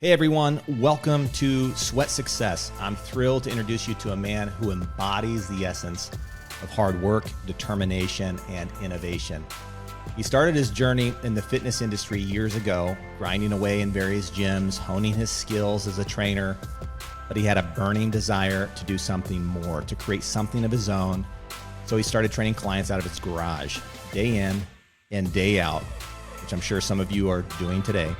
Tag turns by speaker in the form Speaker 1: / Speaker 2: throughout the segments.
Speaker 1: Hey everyone, welcome to Sweat Success. I'm thrilled to introduce you to a man who embodies the essence of hard work, determination, and innovation. He started his journey in the fitness industry years ago, grinding away in various gyms, honing his skills as a trainer, but he had a burning desire to do something more, to create something of his own. So he started training clients out of his garage, day in and day out, which I'm sure some of you are doing today.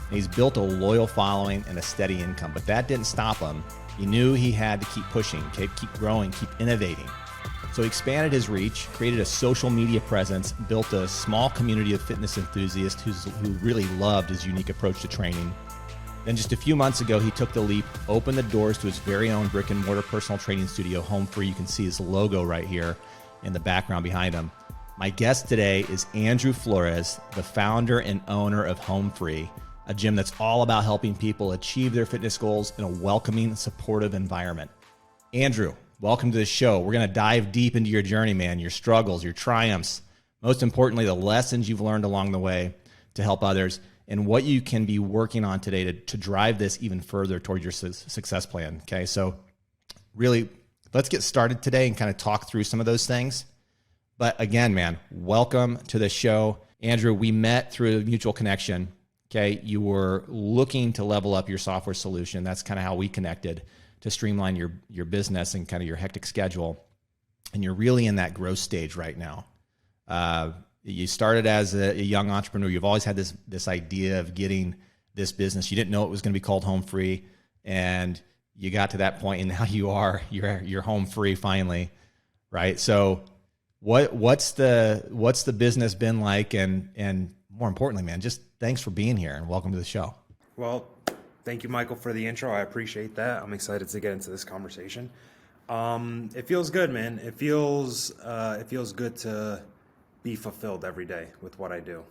Speaker 1: And he's built a loyal following and a steady income, but that didn't stop him. He knew he had to keep pushing, keep growing, keep innovating. So he expanded his reach, created a social media presence, built a small community of fitness enthusiasts who really loved his unique approach to training. Then just a few months ago, he took the leap, opened the doors to his very own brick-and-mortar personal training studio, Home Free. You can see his logo right here in the background behind him. My guest today is Andrew Flores, the founder and owner of Home Free, a gym that's all about helping people achieve their fitness goals in a welcoming, supportive environment. Andrew, welcome to the show. We're going to dive deep into your journey, man, your struggles, your triumphs, most importantly, the lessons you've learned along the way to help others, and what you can be working on today to drive this even further toward your success plan. Okay, so really, let's get started today and kind of talk through some of those things. But again, man, welcome to the show. Andrew, we met through a mutual connection. Okay, you were looking to level up your software solution. That's kind of how we connected, to streamline your business and kind of your hectic schedule. And you're really in that growth stage right now. You started as a young entrepreneur. You've always had this idea of getting this business. You didn't know it was going to be called Home Free, and you got to that point, and now you're home free finally, right? So what's the business been like, and more importantly, man, just thanks for being here and welcome to the show.
Speaker 2: Well, thank you, Michael, for the intro. I appreciate that. I'm excited to get into this conversation. It feels good, man. It feels good to be fulfilled every day with what I do.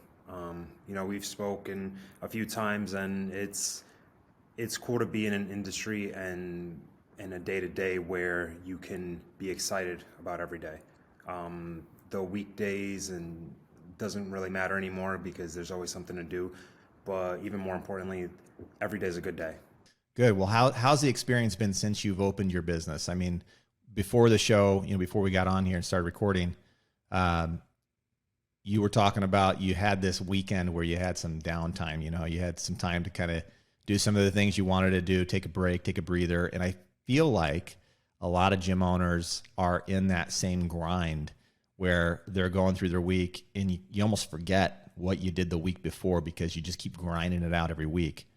Speaker 2: We've spoken a few times, and it's cool to be in an industry and in a day-to-day where you can be excited about every day. The weekdays and doesn't really matter anymore because there's always something to do. But even more importantly, every day is a good day.
Speaker 1: Good. Well, how's the experience been since you've opened your business? I mean, before the show, before we got on here and started recording, you were talking about you had this weekend where you had some downtime. You had some time to kind of do some of the things you wanted to do, take a break, take a breather. And I feel like a lot of gym owners are in that same grind where they're going through their week and you almost forget what you did the week before because you just keep grinding it out every week.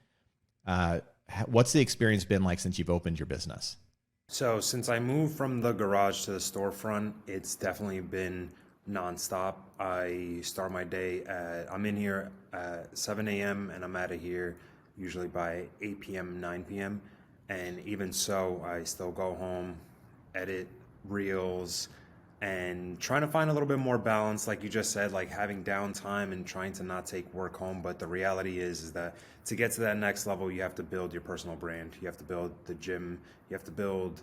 Speaker 1: What's the experience been like since you've opened your business?
Speaker 2: So since I moved from the garage to the storefront, it's definitely been nonstop. I start my day I'm in here at 7 a.m. and I'm out of here usually by 8 p.m., 9 p.m. And even so, I still go home, edit reels, and trying to find a little bit more balance, like you just said, like having downtime and trying to not take work home. But the reality is that to get to that next level, you have to build your personal brand. You have to build the gym. You have to build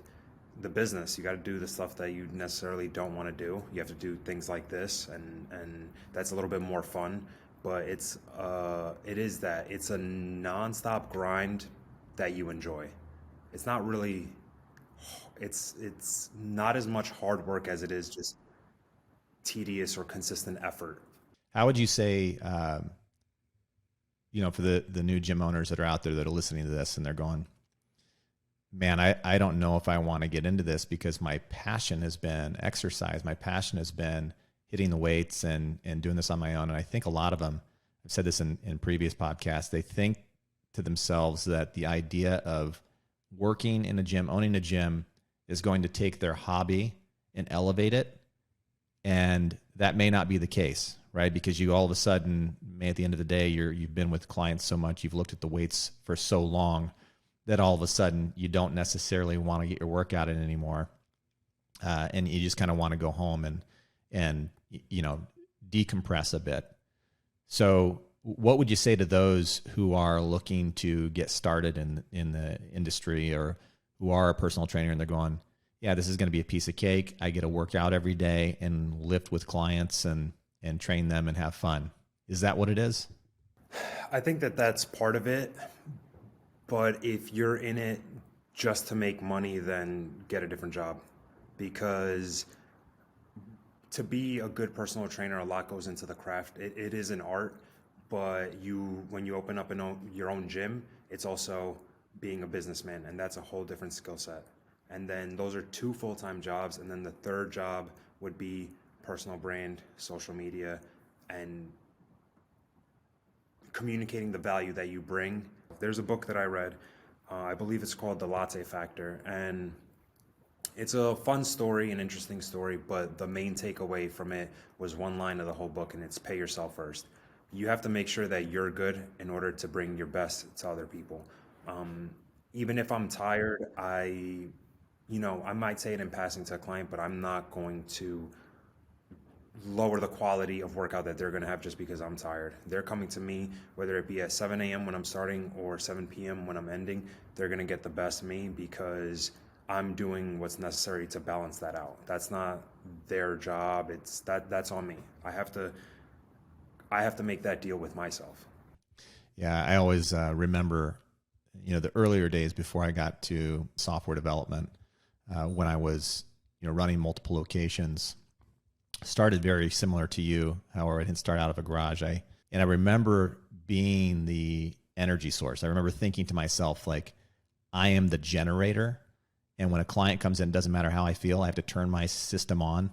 Speaker 2: the business. You got to do the stuff that you necessarily don't want to do. You have to do things like this, and that's a little bit more fun. But it's a nonstop grind that you enjoy. It's not really. It's not as much hard work as it is just tedious or consistent effort.
Speaker 1: How would you say, for the new gym owners that are out there that are listening to this and they're going, man, I don't know if I want to get into this because my passion has been exercise. My passion has been hitting the weights and doing this on my own. And I think a lot of them, I've said this in previous podcasts, they think to themselves that the idea of working in a gym, owning a gym, is going to take their hobby and elevate it. And that may not be the case, right? Because you all of a sudden, at the end of the day, you've been with clients so much, you've looked at the weights for so long that all of a sudden you don't necessarily want to get your workout in anymore. And you just kind of want to go home and decompress a bit. So what would you say to those who are looking to get started in the industry or who are a personal trainer and they're going, yeah, this is going to be a piece of cake. I get to work out every day and lift with clients and train them and have fun. Is that what it is?
Speaker 2: I think that that's part of it. But if you're in it just to make money, then get a different job, because to be a good personal trainer, a lot goes into the craft. It is an art, but when you open up your own gym, it's also being a businessman, and that's a whole different skill set. And then those are two full-time jobs, and then the third job would be personal brand, social media, and communicating the value that you bring. There's a book that I read, I believe it's called The Latte Factor, and it's a fun story, an interesting story, but the main takeaway from it was one line of the whole book, and it's pay yourself first. You have to make sure that you're good in order to bring your best to other people. Even if I'm tired, I might say it in passing to a client, but I'm not going to lower the quality of workout that they're going to have just because I'm tired. They're coming to me, whether it be at 7 a.m. when I'm starting or 7 p.m. when I'm ending, they're going to get the best of me because I'm doing what's necessary to balance that out. That's not their job. That's on me. I have to make that deal with myself.
Speaker 1: Yeah, I always remember, the earlier days before I got to software development, when I was, running multiple locations. Started very similar to you, however, I didn't start out of a garage. I remember being the energy source. I remember thinking to myself, like, I am the generator. And when a client comes in, it doesn't matter how I feel, I have to turn my system on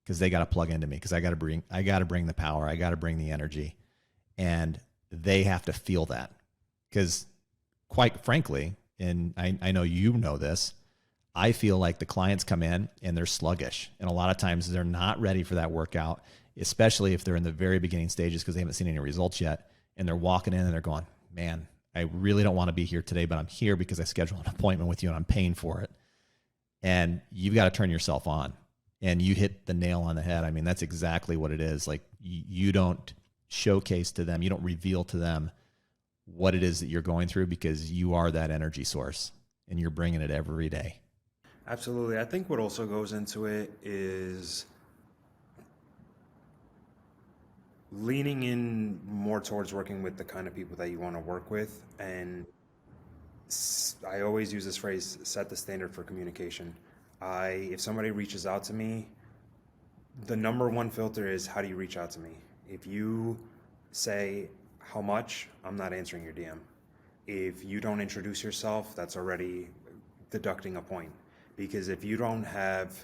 Speaker 1: because they got to plug into me because I got to bring the power. I got to bring the energy, and they have to feel that because, quite frankly, and I know you know this, I feel like the clients come in and they're sluggish. And a lot of times they're not ready for that workout, especially if they're in the very beginning stages because they haven't seen any results yet. And they're walking in and they're going, man, I really don't want to be here today, but I'm here because I scheduled an appointment with you and I'm paying for it. And you've got to turn yourself on. And you hit the nail on the head. I mean, that's exactly what it is. Like, you don't showcase to them, you don't reveal to them what it is that you're going through because you are that energy source and you're bringing it every day.
Speaker 2: Absolutely. I think what also goes into it is leaning in more towards working with the kind of people that you want to work with. And I always use this phrase, set the standard for communication. If somebody reaches out to me, the number one filter is, how do you reach out to me? If you say how much, I'm not answering your DM. If you don't introduce yourself, that's already deducting a point. Because if you don't have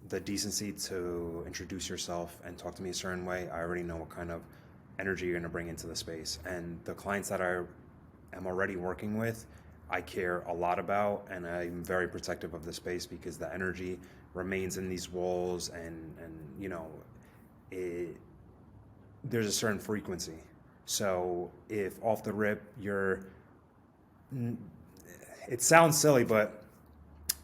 Speaker 2: the decency to introduce yourself and talk to me a certain way, I already know what kind of energy you're going to bring into the space. And the clients that I am already working with, I care a lot about, and I'm very protective of the space because the energy remains in these walls, and there's a certain frequency. So if off the rip it sounds silly, but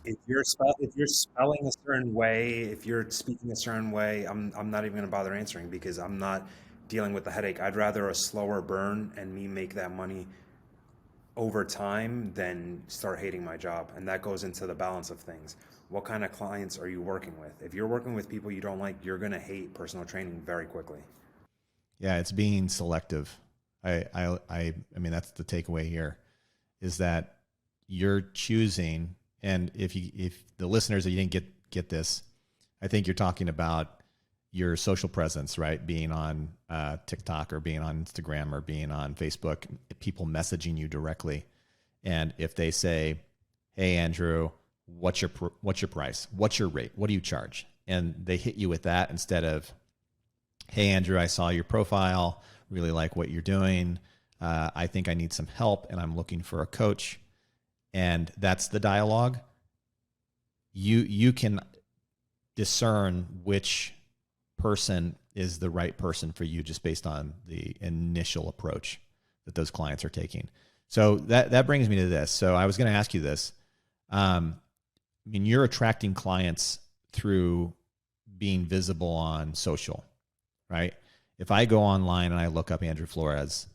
Speaker 2: if you're spelling a certain way, if you're speaking a certain way, I'm not even going to bother answering because I'm not dealing with the headache. I'd rather a slower burn and me make that money over time than start hating my job. And that goes into the balance of things. What kind of clients are you working with? If you're working with people you don't like, you're going to hate personal training very quickly.
Speaker 1: Yeah, it's being selective. I mean, that's the takeaway here, is that you're choosing. And if the listeners that you didn't get this, I think you're talking about your social presence, right? Being on TikTok or being on Instagram or being on Facebook, people messaging you directly. And if they say, hey, Andrew, what's your price? What's your rate? What do you charge? And they hit you with that instead of, hey, Andrew, I saw your profile, really like what you're doing. I think I need some help and I'm looking for a coach. And that's the dialogue. You can discern which person is the right person for you just based on the initial approach that those clients are taking. So that brings me to this. So I was going to ask you this. I mean, you're attracting clients through being visible on social, right? If I go online and I look up Andrew Flores,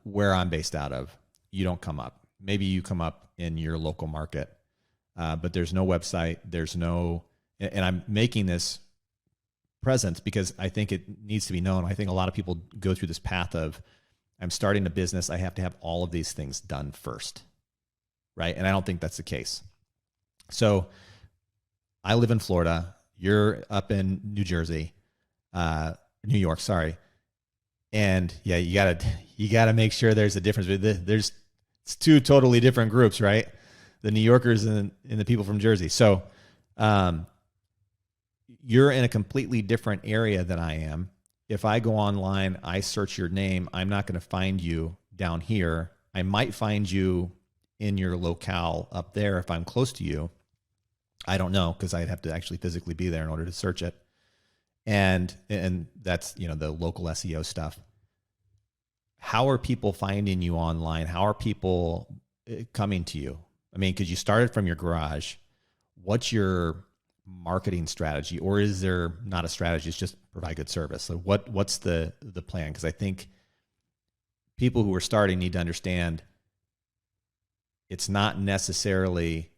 Speaker 1: where I'm based out of, you don't come up. Maybe you come up in your local market, but there's no website. And I'm making this presence because I think it needs to be known. I think a lot of people go through this path of I'm starting a business. I have to have all of these things done first, right? And I don't think that's the case. So I live in Florida. You're up in New Jersey, New York, sorry. And yeah, you gotta make sure there's a difference. It's two totally different groups, right? The New Yorkers and the people from Jersey. So you're in a completely different area than I am. If I go online, I search your name, I'm not going to find you down here. I might find you in your locale up there if I'm close to you. I don't know, because I'd have to actually physically be there in order to search it. And that's, the local SEO stuff. How are people finding you online? How are people coming to you? I mean, because you started from your garage. What's your marketing strategy, or is there not a strategy? It's just provide good service. So what's the plan? Because I think people who are starting need to understand it's not necessarily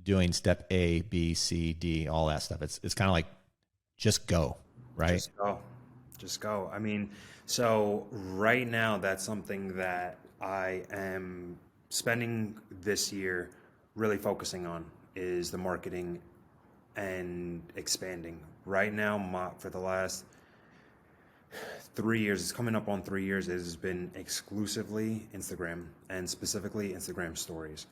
Speaker 1: doing step A, B, C, D, all that stuff. It's kind of like just go, right?
Speaker 2: Just go. I mean, so right now that's something that I am spending this year really focusing on, is the marketing and expanding. Right now, for the last 3 years, it's coming up on 3 years, it has been exclusively Instagram, and specifically Instagram stories,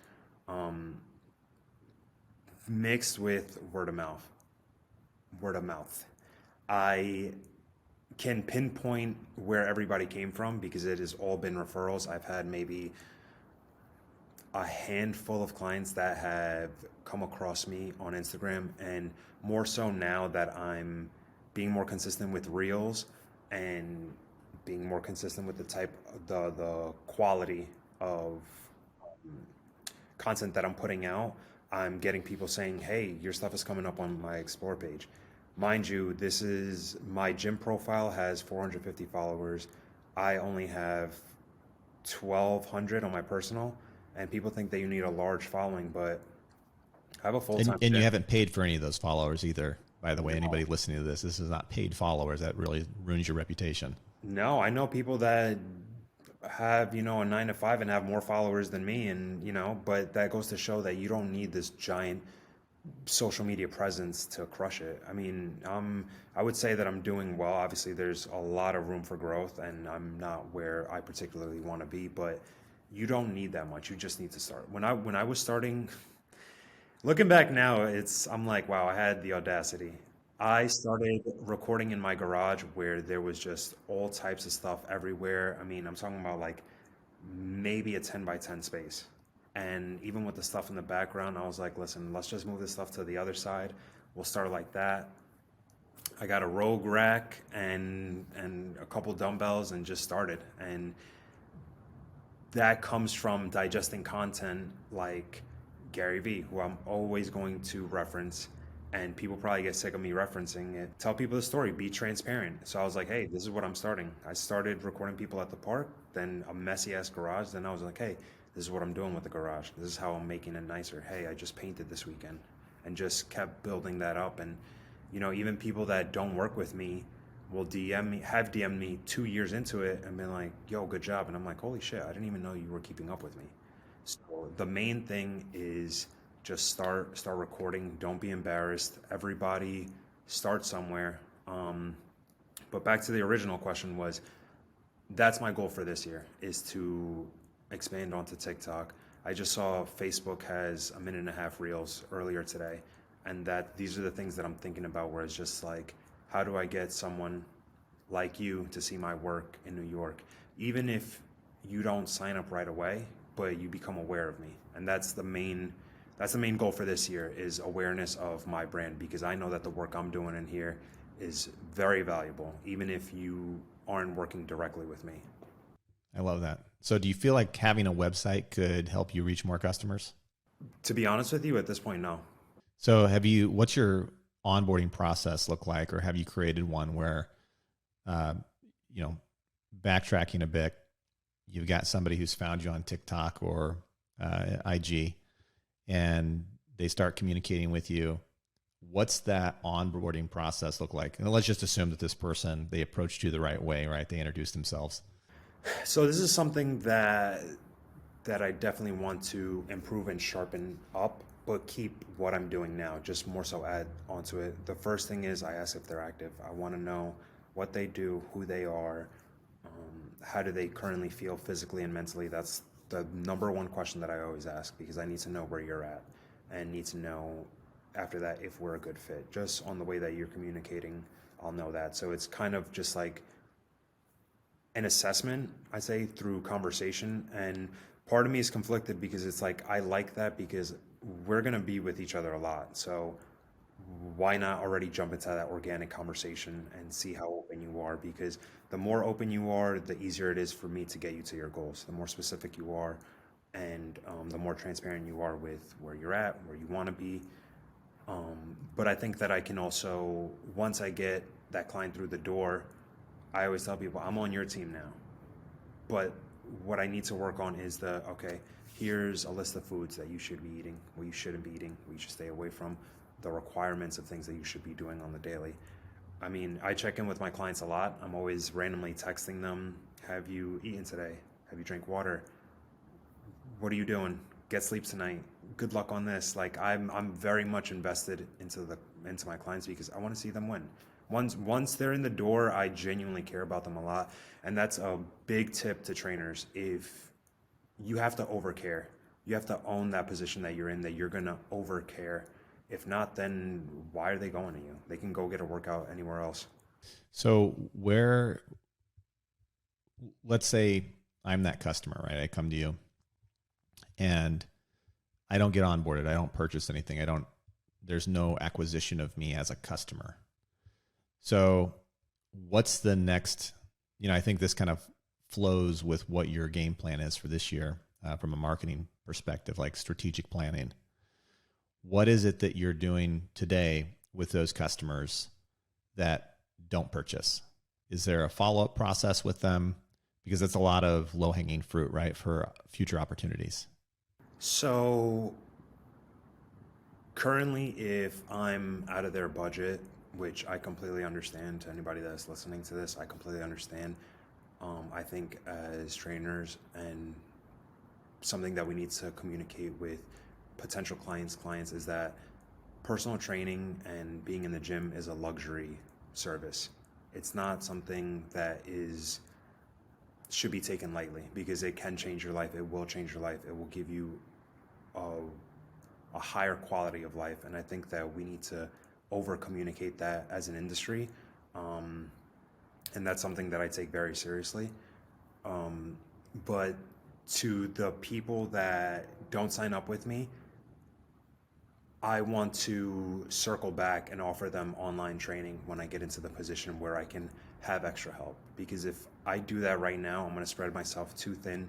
Speaker 2: mixed with word of mouth. I can pinpoint where everybody came from because it has all been referrals. I've had maybe a handful of clients that have come across me on Instagram, and more so now that I'm being more consistent with reels and being more consistent with the quality of content that I'm putting out. I'm getting people saying, hey, your stuff is coming up on my explore page. Mind you, this is my gym profile has 450 followers. I only have 1,200 on my personal, and people think that you need a large following, but I have a full-time
Speaker 1: and you haven't paid for any of those followers either. By the way, anybody listening to this is not paid followers. That really ruins your reputation.
Speaker 2: No, I know people that have, a 9 to 5 and have more followers than me, and, but that goes to show that you don't need this giant social media presence to crush it. I mean, I would say that I'm doing well. Obviously, there's a lot of room for growth, and I'm not where I particularly want to be, but you don't need that much. You just need to start. When I was starting, looking back now, I'm like, wow, I had the audacity. I started recording in my garage where there was just all types of stuff everywhere. I mean, I'm talking about like maybe a 10 by 10 space. And even with the stuff in the background, I was like, listen, let's just move this stuff to the other side. We'll start like that. I got a Rogue rack and a couple dumbbells and just started. And that comes from digesting content like Gary Vee, who I'm always going to reference. And people probably get sick of me referencing it. Tell people the story, be transparent. So I was like, hey, this is what I'm starting. I started recording people at the park, then a messy ass garage. Then I was like, hey, this is what I'm doing with the garage. This is how I'm making it nicer. Hey, I just painted this weekend, and just kept building that up. And, even people that don't work with me will have DM'd me 2 years into it and been like, yo, good job. And I'm like, holy shit, I didn't even know you were keeping up with me. So the main thing is just start recording. Don't be embarrassed. Everybody start somewhere. But back to the original question was, that's my goal for this year, is to expand onto TikTok. I just saw Facebook has 1.5 minute reels earlier today, and that these are the things that I'm thinking about, where it's just like, how do I get someone like you to see my work in New York, even if you don't sign up right away, but you become aware of me. And that's the main goal for this year, is awareness of my brand, because I know that the work I'm doing in here is very valuable, even if you aren't working directly with me.
Speaker 1: I love that. So do you feel like having a website could help you reach more customers?
Speaker 2: To be honest with you, at this point, no.
Speaker 1: So what's your onboarding process look like, or have you created one where, backtracking a bit, you've got somebody who's found you on TikTok or IG, and they start communicating with you? What's that onboarding process look like? And let's just assume that this person, they approached you the right way, right? They introduced themselves.
Speaker 2: So this is something that I definitely want to improve and sharpen up, but keep what I'm doing now, just more so add onto it. The first thing is I ask if they're active. I want to know what they do, who they are, how do they currently feel physically and mentally. That's the number one question that I always ask because I need to know where you're at and need to know after that if we're a good fit. Just on the way that you're communicating, I'll know that. So it's kind of just like an assessment, I say, through conversation. And part of me is conflicted because it's like, I like that because we're going to be with each other a lot. So why not already jump into that organic conversation and see how open you are? Because the more open you are, the easier it is for me to get you to your goals. The more specific you are, and the more transparent you are with where you're at, where you want to be. But I think that I can also, once I get that client through the door, I always tell people, I'm on your team now. But what I need to work on is okay, here's a list of foods that you should be eating, what you shouldn't be eating, what you should stay away from, the requirements of things that you should be doing on the daily. I mean, I check in with my clients a lot. I'm always randomly texting them, have you eaten today? Have you drank water? What are you doing? Get sleep tonight. Good luck on this. Like I'm very much invested into my clients because I want to see them win. Once they're in the door, I genuinely care about them a lot, and that's a big tip to trainers. If you have to overcare, you have to own that position that you're in, that you're gonna overcare. If not, then why are they going to you? They can go get a workout anywhere else.
Speaker 1: So let's say I'm that customer, right? I come to you and I don't get onboarded. I don't purchase anything. There's no acquisition of me as a customer. So what's the next, I think this kind of flows with what your game plan is for this year from a marketing perspective, like strategic planning. What is it that you're doing today with those customers that don't purchase? Is there a follow-up process with them? Because that's a lot of low-hanging fruit, right, for future opportunities.
Speaker 2: So currently, if I'm out of their budget, which I completely understand, to anybody that's listening to this, I completely understand. I think as trainers, and something that we need to communicate with potential clients is that personal training and being in the gym is a luxury service. It's not something that should be taken lightly because it can change your life. It will change your life. It will give you a higher quality of life. And I think that we need to over communicate that as an industry. And that's something that I take very seriously. But to the people that don't sign up with me, I want to circle back and offer them online training when I get into the position where I can have extra help. Because if I do that right now, I'm going to spread myself too thin.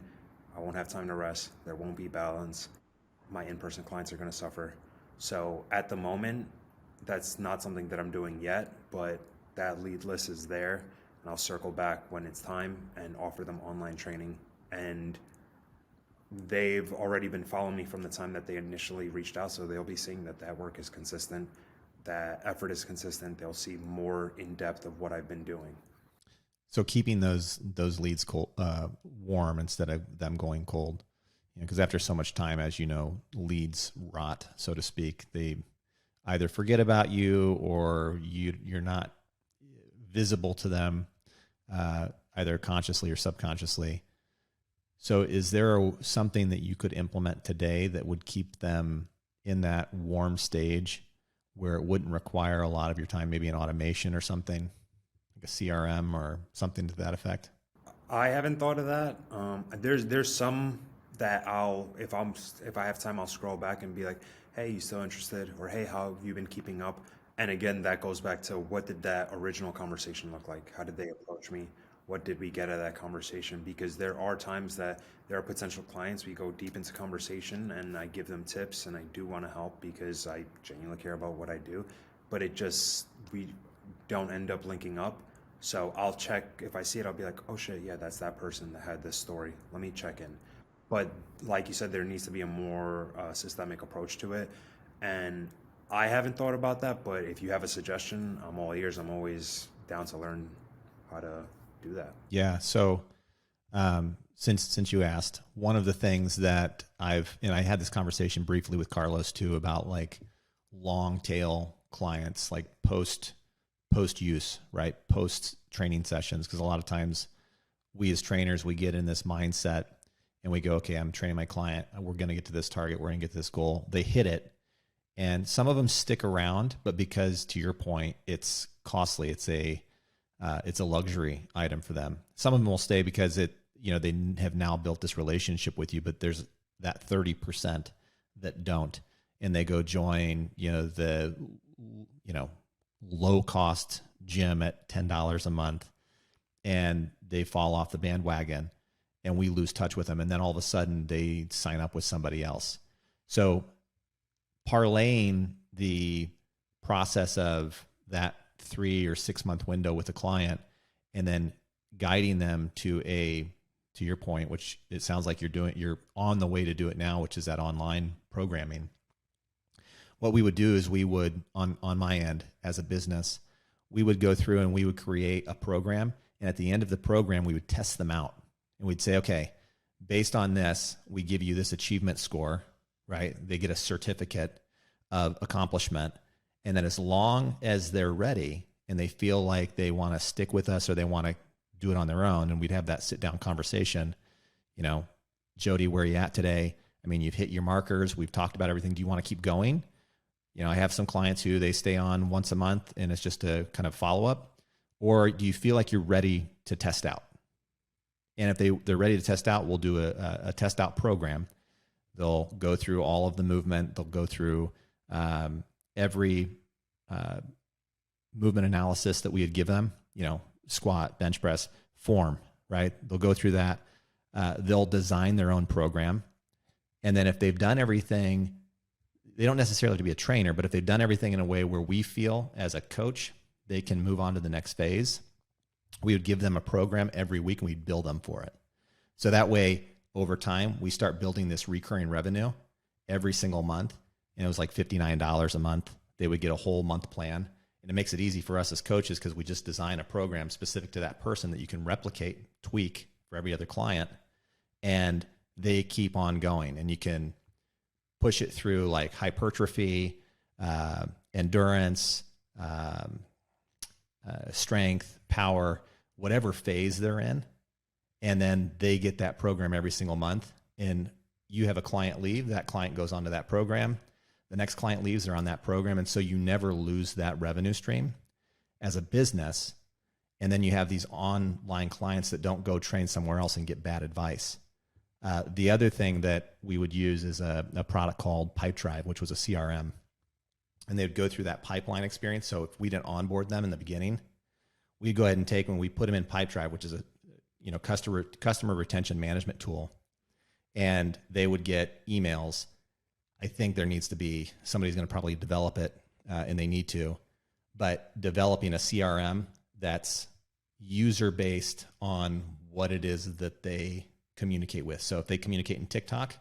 Speaker 2: I won't have time to rest. There won't be balance. My in-person clients are going to suffer. So at the moment, that's not something that I'm doing yet, but that lead list is there. And I'll circle back when it's time and offer them online training. And they've already been following me from the time that they initially reached out, so they'll be seeing that work is consistent, that effort is consistent. They'll see more in depth of what I've been doing.
Speaker 1: So keeping those leads cold, warm instead of them going cold, because after so much time, as you know, leads rot, so to speak. They either forget about you or you're not visible to them, either consciously or subconsciously. So is there something that you could implement today that would keep them in that warm stage where it wouldn't require a lot of your time, maybe an automation or something, like a CRM or something to that effect?
Speaker 2: I haven't thought of that. There's some that if I have time, I'll scroll back and be like, hey, you still interested? Or hey, how have you been keeping up? And again, that goes back to what did that original conversation look like? How did they approach me? What did we get out of that conversation? Because there are times that there are potential clients, we go deep into conversation and I give them tips and I do want to help because I genuinely care about what I do, but we don't end up linking up. So I'll check, if I see it, I'll be like, oh shit, yeah, that's that person that had this story. Let me check in. But like you said, there needs to be a more systemic approach to it. And I haven't thought about that, but if you have a suggestion, I'm all ears. I'm always down to learn how to do that.
Speaker 1: Yeah. So since you asked, one of the things that and I had this conversation briefly with Carlos too, about like long tail clients, like post use, right? Post training sessions. Cause a lot of times we as trainers, we get in this mindset and we go, okay, I'm training my client. We're going to get to this target. We're going to get to this goal. They hit it. And some of them stick around, but because to your point, it's costly. It's a luxury item for them. Some of them will stay because they have now built this relationship with you, but there's that 30% that don't, and they go join, the low cost gym at $10 a month, and they fall off the bandwagon and we lose touch with them. And then all of a sudden they sign up with somebody else. So parlaying the process of that 3 or 6 month window with a client and then guiding them to your point, which it sounds like you're on the way to do it now, which is that online programming. What we would do is we would, on my end as a business, we would go through and we would create a program. And at the end of the program, we would test them out. And we'd say, okay, based on this, we give you this achievement score, right? They get a certificate of accomplishment. And then as long as they're ready and they feel like they want to stick with us or they want to do it on their own, and we'd have that sit down conversation, Jody, where are you at today? I mean, you've hit your markers. We've talked about everything. Do you want to keep going? I have some clients who they stay on once a month and it's just a kind of follow up. Or do you feel like you're ready to test out? And if they're ready to test out, we'll do a test out program. They'll go through all of the movement. They'll go through every movement analysis that we would give them, squat, bench press, form, right? They'll go through that. They'll design their own program. And then if they've done everything, they don't necessarily have to be a trainer, but if they've done everything in a way where we feel as a coach, they can move on to the next phase, we would give them a program every week and we'd bill them for it. So that way, over time, we start building this recurring revenue every single month. And it was like $59 a month. They would get a whole month plan. And it makes it easy for us as coaches because we just design a program specific to that person that you can replicate, tweak for every other client. And they keep on going. And you can push it through like hypertrophy, endurance, strength, power, whatever phase they're in. And then they get that program every single month. And you have a client leave, that client goes onto that program. The next client leaves, they're on that program. And so you never lose that revenue stream as a business. And then you have these online clients that don't go train somewhere else and get bad advice. The other thing that we would use is a product called Pipedrive, which was a CRM. And they'd go through that pipeline experience. So if we didn't onboard them in the beginning, we'd go ahead and take when we put them in Pipedrive, which is a customer retention management tool. And they would get emails. I think there needs to be, somebody's going to probably develop it, and they need to, but developing a CRM that's user-based on what it is that they communicate with. So if they communicate in TikTok,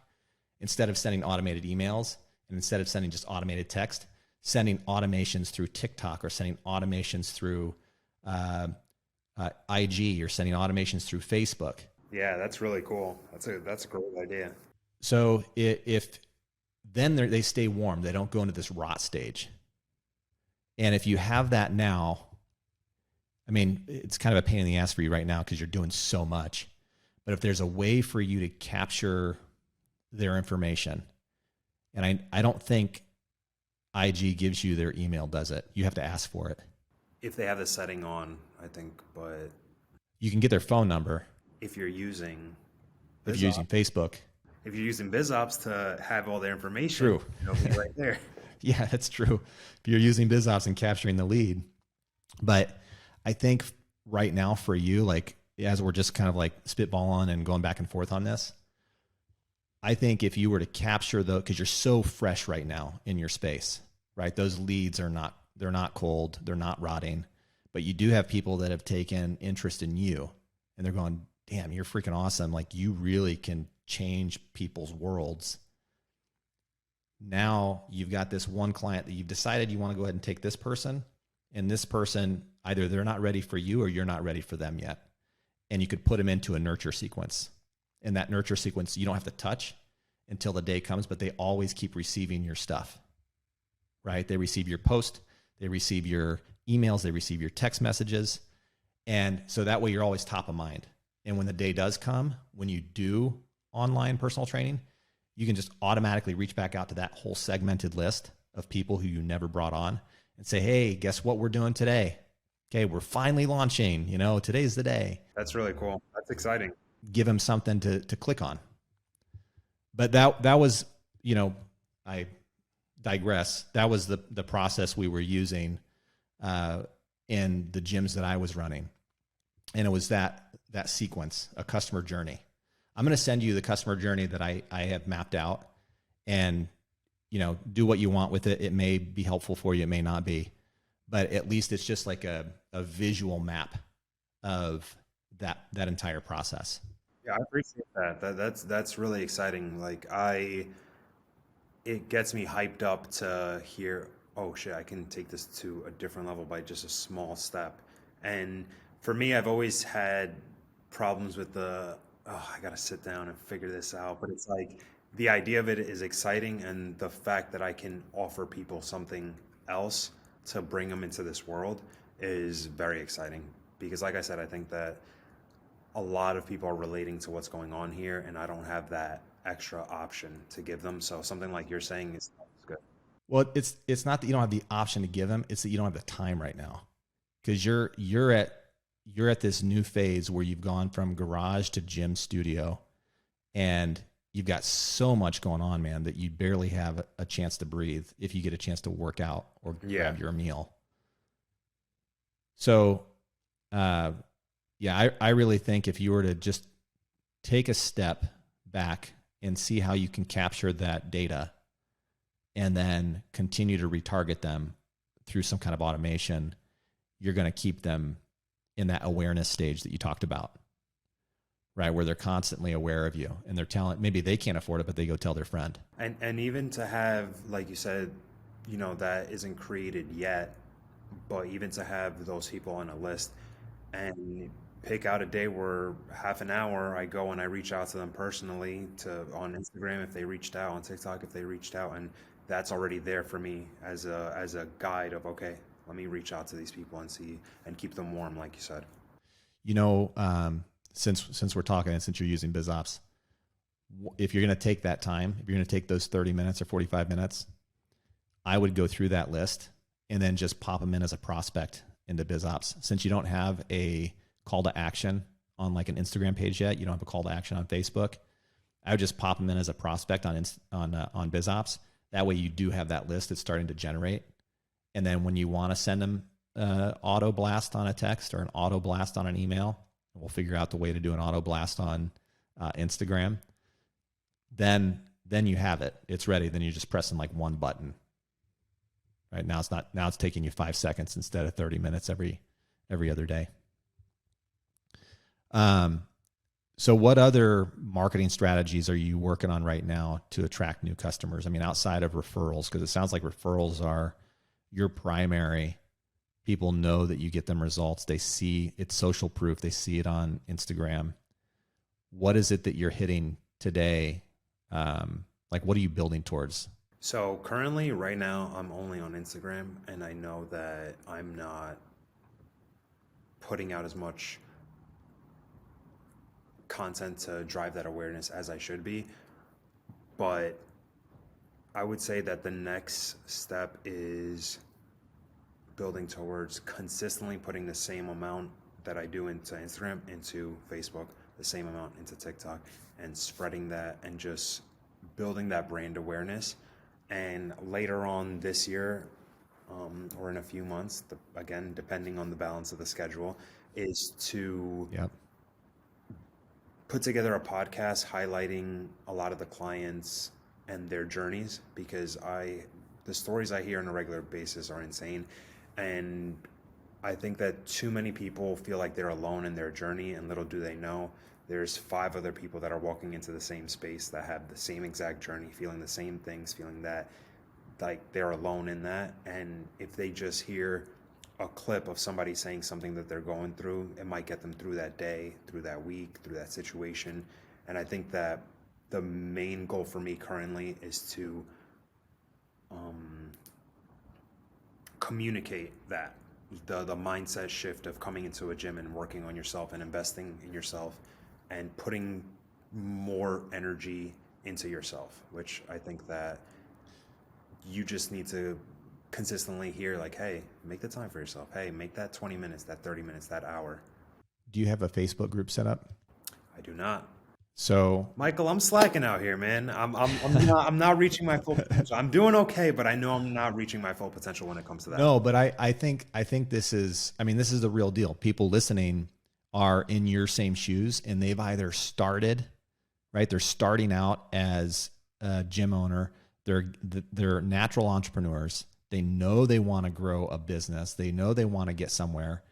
Speaker 1: instead of sending automated emails, and instead of sending just automated text, sending automations through TikTok or sending automations through IG or sending automations through Facebook.
Speaker 2: Yeah, that's really cool. That's a great idea.
Speaker 1: So if then they stay warm, they don't go into this rot stage. And if you have that now, I mean, it's kind of a pain in the ass for you right now because you're doing so much. But if there's a way for you to capture their information, and I don't think IG gives you their email, does it? You have to ask for it.
Speaker 2: If they have the setting on, I think, but
Speaker 1: you can get their phone number.
Speaker 2: If you're using
Speaker 1: Facebook.
Speaker 2: If you're using BizOps to have all their information,
Speaker 1: true.
Speaker 2: It'll be right there.
Speaker 1: Yeah, that's true. If you're using BizOps and capturing the lead. But I think right now for you, like as we're just kind of like spitballing and going back and forth on this, I think if you were to capture because you're so fresh right now in your space, right? Those leads they're not cold, they're not rotting, but you do have people that have taken interest in you and they're going, damn, you're freaking awesome. Like you really can change people's worlds. Now you've got this one client that you've decided you want to go ahead and take this person, and this person, either they're not ready for you or you're not ready for them yet. and you could put them into a nurture sequence. And that nurture sequence, you don't have to touch until the day comes, but they always keep receiving your stuff, right? They receive your post, they receive your emails, they receive your text messages. And so that way you're always top of mind. And when the day does come, when you do online personal training, you can just automatically reach back out to that whole segmented list of people who you never brought on and say, hey, guess what we're doing today? Okay, we're finally launching, today's the day.
Speaker 2: That's really cool. That's exciting.
Speaker 1: Give them something to click on. But that was, I digress. That was the process we were using in the gyms that I was running. And it was that sequence, a customer journey. I'm going to send you the customer journey that I have mapped out, and, do what you want with it. It may be helpful for you. It may not be, but at least it's just like a visual map of that entire process.
Speaker 2: Yeah, I appreciate that. That's really exciting. Like it gets me hyped up to hear, oh shit, I can take this to a different level by just a small step. And for me, I've always had problems with I gotta sit down and figure this out. But it's like the idea of it is exciting, and the fact that I can offer people something else to bring them into this world is very exciting. Because like I said, I think that a lot of people are relating to what's going on here, and I don't have that extra option to give them. So something like you're saying is good.
Speaker 1: Well, it's not that you don't have the option to give them, it's that you don't have the time right now. Because you're at this new phase where you've gone from garage to gym studio, and you've got so much going on, man, that you barely have a chance to breathe if you get a chance to work out or grab your meal. So, I really think if you were to just take a step back and see how you can capture that data and then continue to retarget them through some kind of automation, you're going to keep them in that awareness stage that you talked about, right? Where they're constantly aware of you, and they're telling, maybe they can't afford it, but they go tell their friend.
Speaker 2: And even to have, like you said, that isn't created yet, but even to have those people on a list and pick out a day where half an hour I go and I reach out to them personally, on Instagram if they reached out, on TikTok if they reached out, and that's already there for me as a guide of, okay, let me reach out to these people and see and keep them warm, like you said.
Speaker 1: Since we're talking and since you're using BizOps, if you're going to take that time, if you're going to take those 30 minutes or 45 minutes, I would go through that list and then just pop them in as a prospect into BizOps. Since you don't have a call to action on like an Instagram page yet, you don't have a call to action on Facebook, I would just pop them in as a prospect on BizOps. That way you do have that list that's starting to generate. And then when you want to send them auto blast on a text or an auto blast on an email, we'll figure out the way to do an auto blast on Instagram. Then you have it. It's ready. Then you're just pressing like one button. Right now it's taking you 5 seconds instead of 30 minutes every other day. So what other marketing strategies are you working on right now to attract new customers? I mean, outside of referrals, because it sounds like referrals are your primary. People know that you get them results. They see it's social proof. They see it on Instagram. What is it that you're hitting today? What are you building towards?
Speaker 2: So currently, right now, I'm only on Instagram, and I know that I'm not putting out as much content to drive that awareness as I should be. But I would say that the next step is building towards consistently putting the same amount that I do into Instagram, into Facebook, the same amount into TikTok, and spreading that and just building that brand awareness. And later on this year, or in a few months, again, depending on the balance of the schedule, is to put together a podcast highlighting a lot of the clients and their journeys, because the stories I hear on a regular basis are insane. And I think that too many people feel like they're alone in their journey, and little do they know there's 5 other people that are walking into the same space that have the same exact journey, feeling the same things, feeling that like they're alone in that. And if they just hear a clip of somebody saying something that they're going through, it might get them through that day, through that week, through that situation. And I think that the main goal for me currently is to communicate that the mindset shift of coming into a gym and working on yourself and investing in yourself and putting more energy into yourself, which I think that you just need to consistently hear, like, hey, make the time for yourself. Hey, make that 20 minutes, that 30 minutes, that hour.
Speaker 1: Do you have a Facebook group set up?
Speaker 2: I do not.
Speaker 1: So
Speaker 2: Michael, I'm slacking out here, man. I'm not reaching my full potential. I'm doing okay, but I know I'm not reaching my full potential when it comes to that.
Speaker 1: no, but I think this is, I mean, this is the real deal. People listening are in your same shoes, and they've either started, right? They're starting out as a gym owner. They're natural entrepreneurs. They know they want to grow a business. They know they want to get somewhere.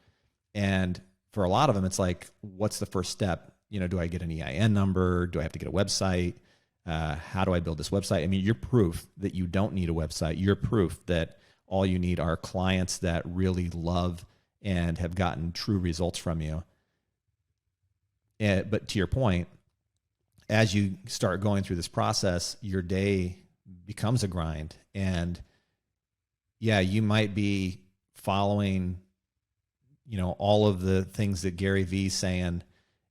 Speaker 1: And for a lot of them, it's like, what's the first step? You know, do I get an EIN number? Do I have to get a website? How do I build this website? I mean, you're proof that you don't need a website. You're proof that all you need are clients that really love and have gotten true results from you. But to your point, as you start going through this process, your day becomes a grind. And yeah, you might be following, you know, all of the things that Gary Vee's saying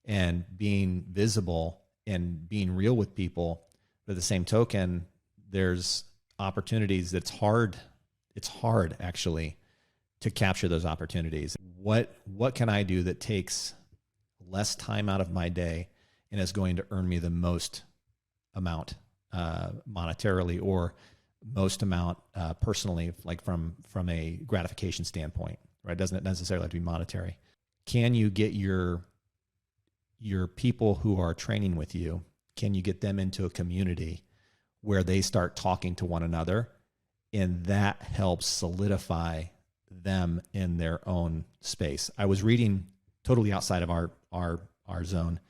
Speaker 1: and being visible and being real with people. But at the same token, there's opportunities that's hard. It's hard actually to capture those opportunities. What can I do that takes less time out of my day and is going to earn me the most amount monetarily, or most amount personally, like from a gratification standpoint, right? Doesn't necessarily have to be monetary. Can you get your people who are training with you, can you get them into a community where they start talking to one another, and that helps solidify them in their own space? I was reading, totally outside of our zone.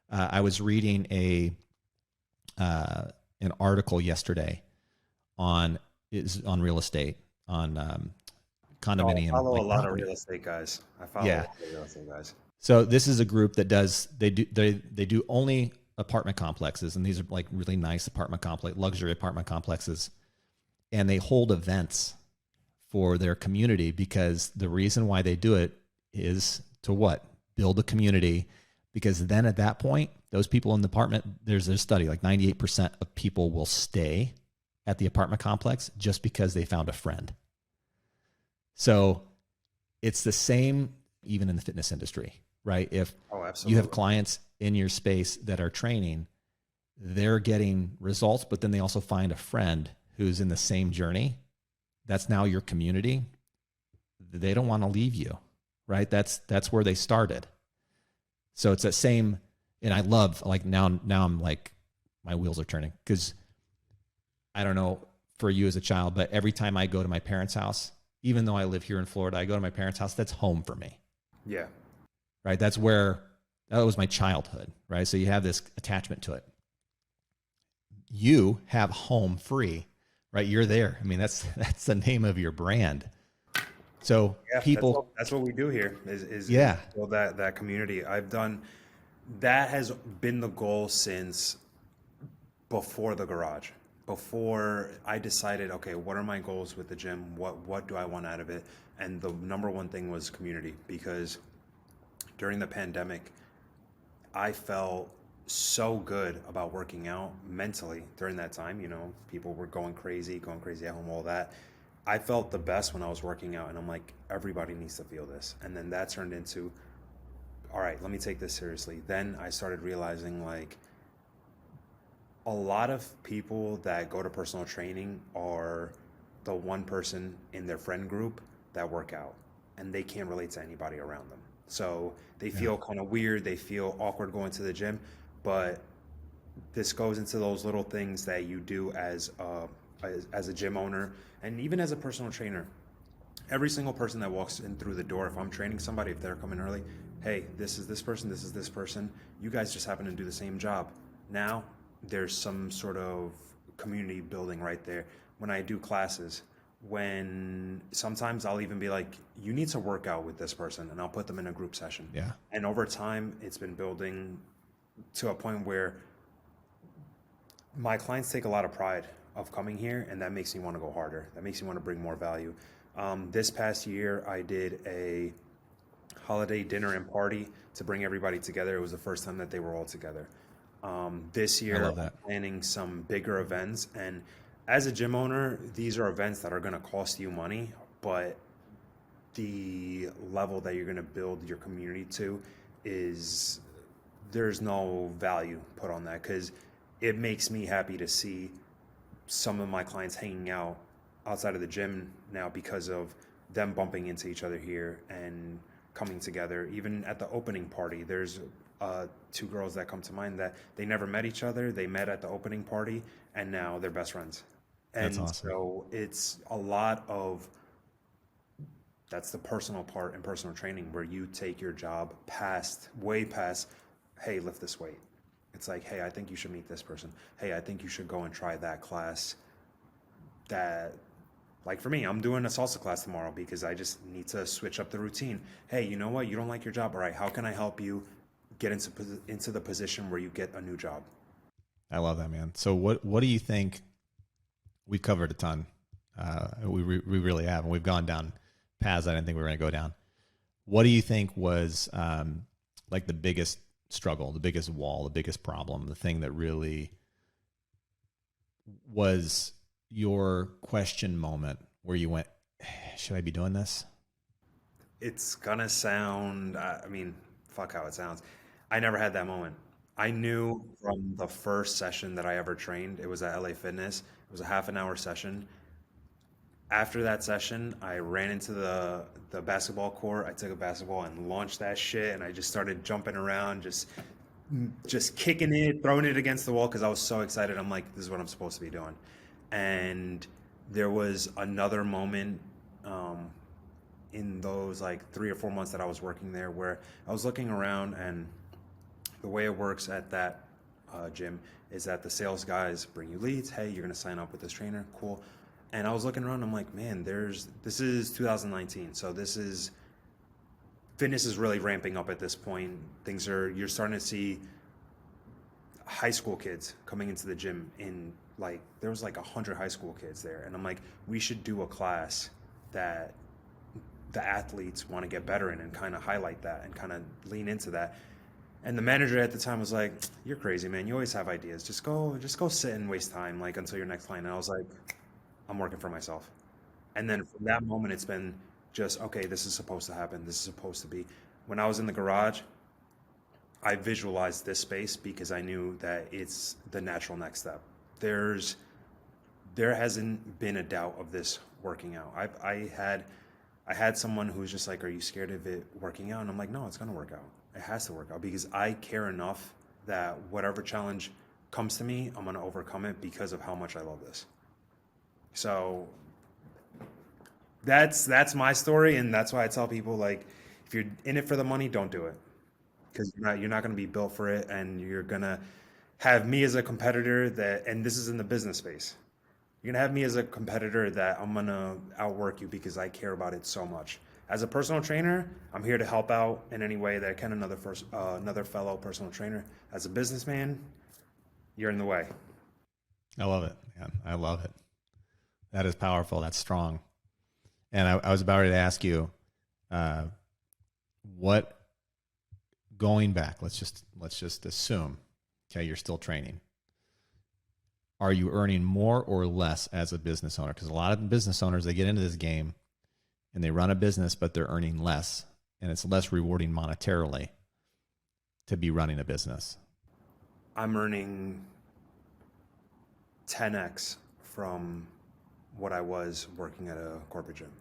Speaker 1: I was reading an article yesterday on real estate, on condominium.
Speaker 2: I follow
Speaker 1: like
Speaker 2: a lot
Speaker 1: property.
Speaker 2: of real estate guys. I follow
Speaker 1: Yeah.
Speaker 2: a lot of real estate guys.
Speaker 1: So this is a group that they do only apartment complexes, and these are like really nice luxury apartment complexes, and they hold events for their community, because the reason why they do it is to what? Build a community, because then at that point, those people in the apartment, there's a study, like 98% of people will stay at the apartment complex just because they found a friend. So it's the same even in the fitness industry, right? If you have clients in your space that are training, they're getting results, but then they also find a friend who's in the same journey. That's now your community. They don't want to leave you, right? That's where they started. So it's that same, and I love, like, now I'm like, my wheels are turning, because I don't know for you as a child, but every time I go to my parents' house, even though I live here in Florida, I go to my parents' house, that's home for me.
Speaker 2: Yeah.
Speaker 1: Right? That was my childhood, right? So you have this attachment to it. You have home free, right? You're there. I mean, that's the name of your brand. So
Speaker 2: Yeah,
Speaker 1: people,
Speaker 2: that's what we do here is
Speaker 1: yeah,
Speaker 2: build that community. That has been the goal since before the garage. Before I decided, okay, what are my goals with the gym? What do I want out of it? And the number one thing was community, because during the pandemic, I felt so good about working out mentally during that time. You know, people were going crazy at home, all that. I felt the best when I was working out, and I'm like, everybody needs to feel this. And then that turned into, all right, let me take this seriously. Then I started realizing, like, a lot of people that go to personal training are the one person in their friend group that work out, and they can't relate to anybody around them. So they feel kind of weird. They feel awkward going to the gym, but this goes into those little things that you do as a gym owner, and even as a personal trainer. Every single person that walks in through the door, if I'm training somebody, if they're coming early, hey, this is this person, this is this person. You guys just happen to do the same job. Now there's some sort of community building right there. When I do classes, when sometimes I'll even be like, you need to work out with this person, and I'll put them in a group session.
Speaker 1: Yeah.
Speaker 2: And over time, it's been building to a point where my clients take a lot of pride of coming here, and that makes me want to go harder. That makes me want to bring more value. This past year, I did a holiday dinner and party to bring everybody together. It was the first time that they were all together. This
Speaker 1: I
Speaker 2: year,
Speaker 1: love
Speaker 2: I'm
Speaker 1: that.
Speaker 2: planning some bigger events. And as a gym owner, these are events that are going to cost you money, but the level that you're going to build your community to is there's no value put on that, because it makes me happy to see some of my clients hanging out outside of the gym now because of them bumping into each other here and coming together. Even at the opening party, there's two girls that come to mind that they never met each other. They met at the opening party, and now they're best friends.
Speaker 1: That's
Speaker 2: And
Speaker 1: awesome.
Speaker 2: so it's a lot of that's the personal part in personal training, where you take your job way past, hey, lift this weight. It's like, hey, I think you should meet this person. Hey, I think you should go and try that class. That, like for me, I'm doing a salsa class tomorrow because I just need to switch up the routine. Hey, you know what? You don't like your job. All right, how can I help you get into the position where you get a new job?
Speaker 1: I love that, man. So what do you think? We've covered a ton. We really have, and we've gone down paths I didn't think we were going to go down. What do you think was like the biggest struggle, the biggest wall, the biggest problem, the thing that really was your question moment where you went, should I be doing this?
Speaker 2: It's gonna sound, fuck how it sounds. I never had that moment. I knew from the first session that I ever trained, it was at LA Fitness. It was a half an hour session. After that session, I ran into the basketball court. I took a basketball and launched that shit, and I just started jumping around, just kicking it, throwing it against the wall because I was so excited. I'm like, this is what I'm supposed to be doing. And there was another moment in those like 3 or 4 months that I was working there where I was looking around, and the way it works at that gym is that the sales guys bring you leads. Hey, you're going to sign up with this trainer. Cool. And I was looking around. I'm like, man, this is 2019. So fitness is really ramping up at this point. You're starting to see high school kids coming into the gym there was like 100 high school kids there. And I'm like, we should do a class that the athletes want to get better in and kind of highlight that and kind of lean into that. And the manager at the time was like, you're crazy, man. You always have ideas. Just go sit and waste time like until your next client. And I was like, I'm working for myself. And then from that moment, it's been just, okay, this is supposed to happen. This is supposed to be. When I was in the garage, I visualized this space because I knew that it's the natural next step. There hasn't been a doubt of this working out. I had someone who was just like, are you scared of it working out? And I'm like, no, it's going to work out. It has to work out because I care enough that whatever challenge comes to me, I'm going to overcome it because of how much I love this. So that's my story, and that's why I tell people, like, if you're in it for the money, don't do it, because you're not going to be built for it, and you're going to have me as a competitor and this is in the business space. You're going to have me as a competitor that I'm going to outwork you because I care about it so much. As a personal trainer, I'm here to help out in any way that I can, another fellow personal trainer. As a businessman, you're in the way.
Speaker 1: I love it, man. I love it. That is powerful. That's strong. And I was about ready to ask you, what going back? Let's just assume, okay, you're still training. Are you earning more or less as a business owner? Because a lot of business owners, they get into this game and they run a business, but they're earning less, and it's less rewarding monetarily to be running a business.
Speaker 2: I'm earning 10x from what I was working at a corporate gym.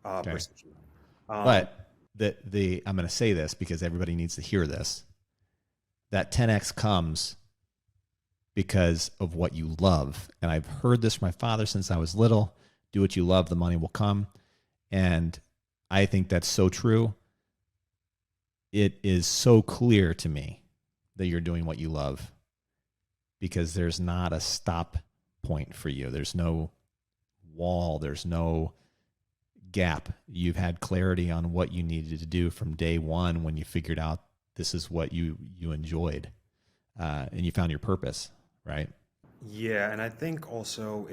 Speaker 1: Okay.
Speaker 2: Precision.
Speaker 1: But I'm going to say this because everybody needs to hear this. That 10x comes because of what you love. And I've heard this from my father since I was little. Do what you love, the money will come. And I think that's so true. It is so clear to me that you're doing what you love because there's not a stop point for you. There's no wall. There's no gap. You've had clarity on what you needed to do from day one when you figured out this is what you enjoyed, and you found your purpose, right?
Speaker 2: Yeah, and I think also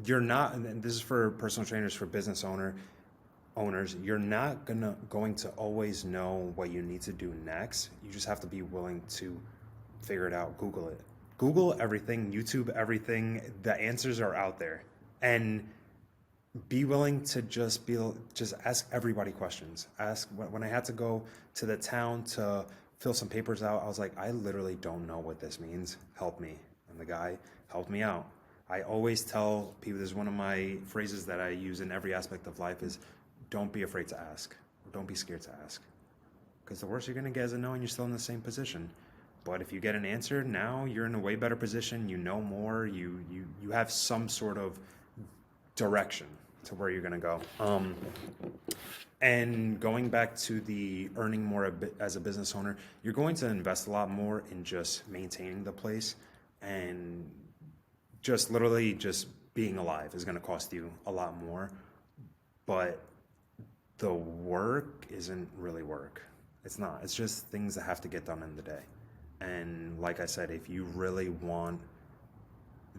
Speaker 2: you're not, and this is for personal trainers, for business owners, you're not going to always know what you need to do next. You just have to be willing to figure it out. Google it. Google everything, YouTube everything. The answers are out there. And be willing to just ask everybody questions. Ask when I had to go to the town to fill some papers out, I was like, I literally don't know what this means. Help me. And the guy helped me out. I always tell people, this is one of my phrases that I use in every aspect of life, is don't be afraid to ask. Or don't be scared to ask. Because the worst you're going to get is a no and you're still in the same position. But if you get an answer, now you're in a way better position. You know more. You have some sort of direction to where you're going to go. And going back to the earning more as a business owner, you're going to invest a lot more in just maintaining the place, and just literally just being alive is going to cost you a lot more. But the work isn't really work. It's not. It's just things that have to get done in the day. And like I said, if you really want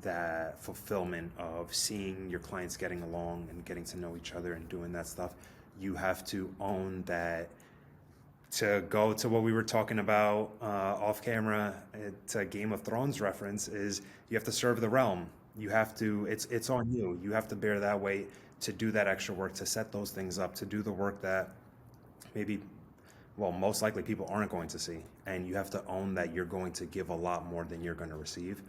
Speaker 2: that fulfillment of seeing your clients getting along and getting to know each other and doing that stuff, you have to own that. To go to what we were talking about off camera, to Game of Thrones reference, is you have to serve the realm. You have to, it's on you. You have to bear that weight to do that extra work, to set those things up, to do the work that maybe, well, most likely people aren't going to see. And you have to own that you're going to give a lot more than you're going to receive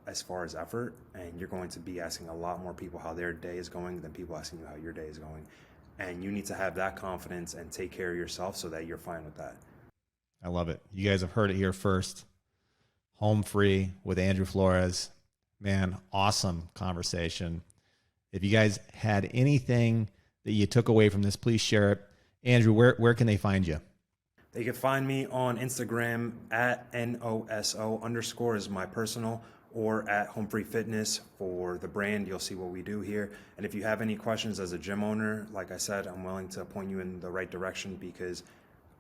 Speaker 2: as far as effort. And you're going to be asking a lot more people how their day is going than people asking you how your day is going. And you need to have that confidence and take care of yourself so that you're fine with that.
Speaker 1: I love it. You guys have heard it here first. Home Free with Andrew Flores. Man, awesome conversation. If you guys had anything that you took away from this, please share it. Andrew, where can they find you?
Speaker 2: They can find me on Instagram at NOSO_ is my personal, or at Home Free Fitness for the brand. You'll see what we do here. And if you have any questions as a gym owner, like I said, I'm willing to point you in the right direction, because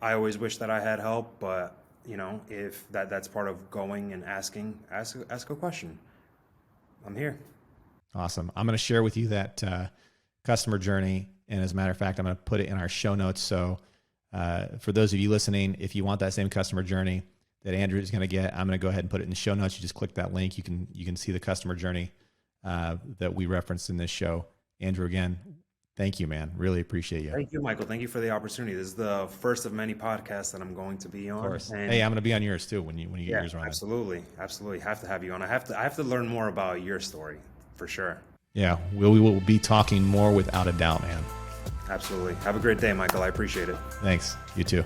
Speaker 2: I always wish that I had help, but you know, if that's part of going and asking, ask a question. I'm here.
Speaker 1: Awesome. I'm going to share with you that customer journey. And as a matter of fact, I'm going to put it in our show notes. So for those of you listening, if you want that same customer journey that Andrew is going to get, I'm going to go ahead and put it in the show notes. You just click that link. You can see the customer journey that we referenced in this show. Andrew, again, thank you, man. Really appreciate you.
Speaker 2: Thank you, Michael. Thank you for the opportunity. This is the first of many podcasts that I'm going to be on.
Speaker 1: Of course.
Speaker 2: And
Speaker 1: hey, I'm going to be on yours too when you get yours on.
Speaker 2: Absolutely. Have to have you on. I have to learn more about your story, for sure.
Speaker 1: Yeah, we will be talking more without a doubt, man.
Speaker 2: Absolutely. Have a great day, Michael. I appreciate it.
Speaker 1: Thanks. You too.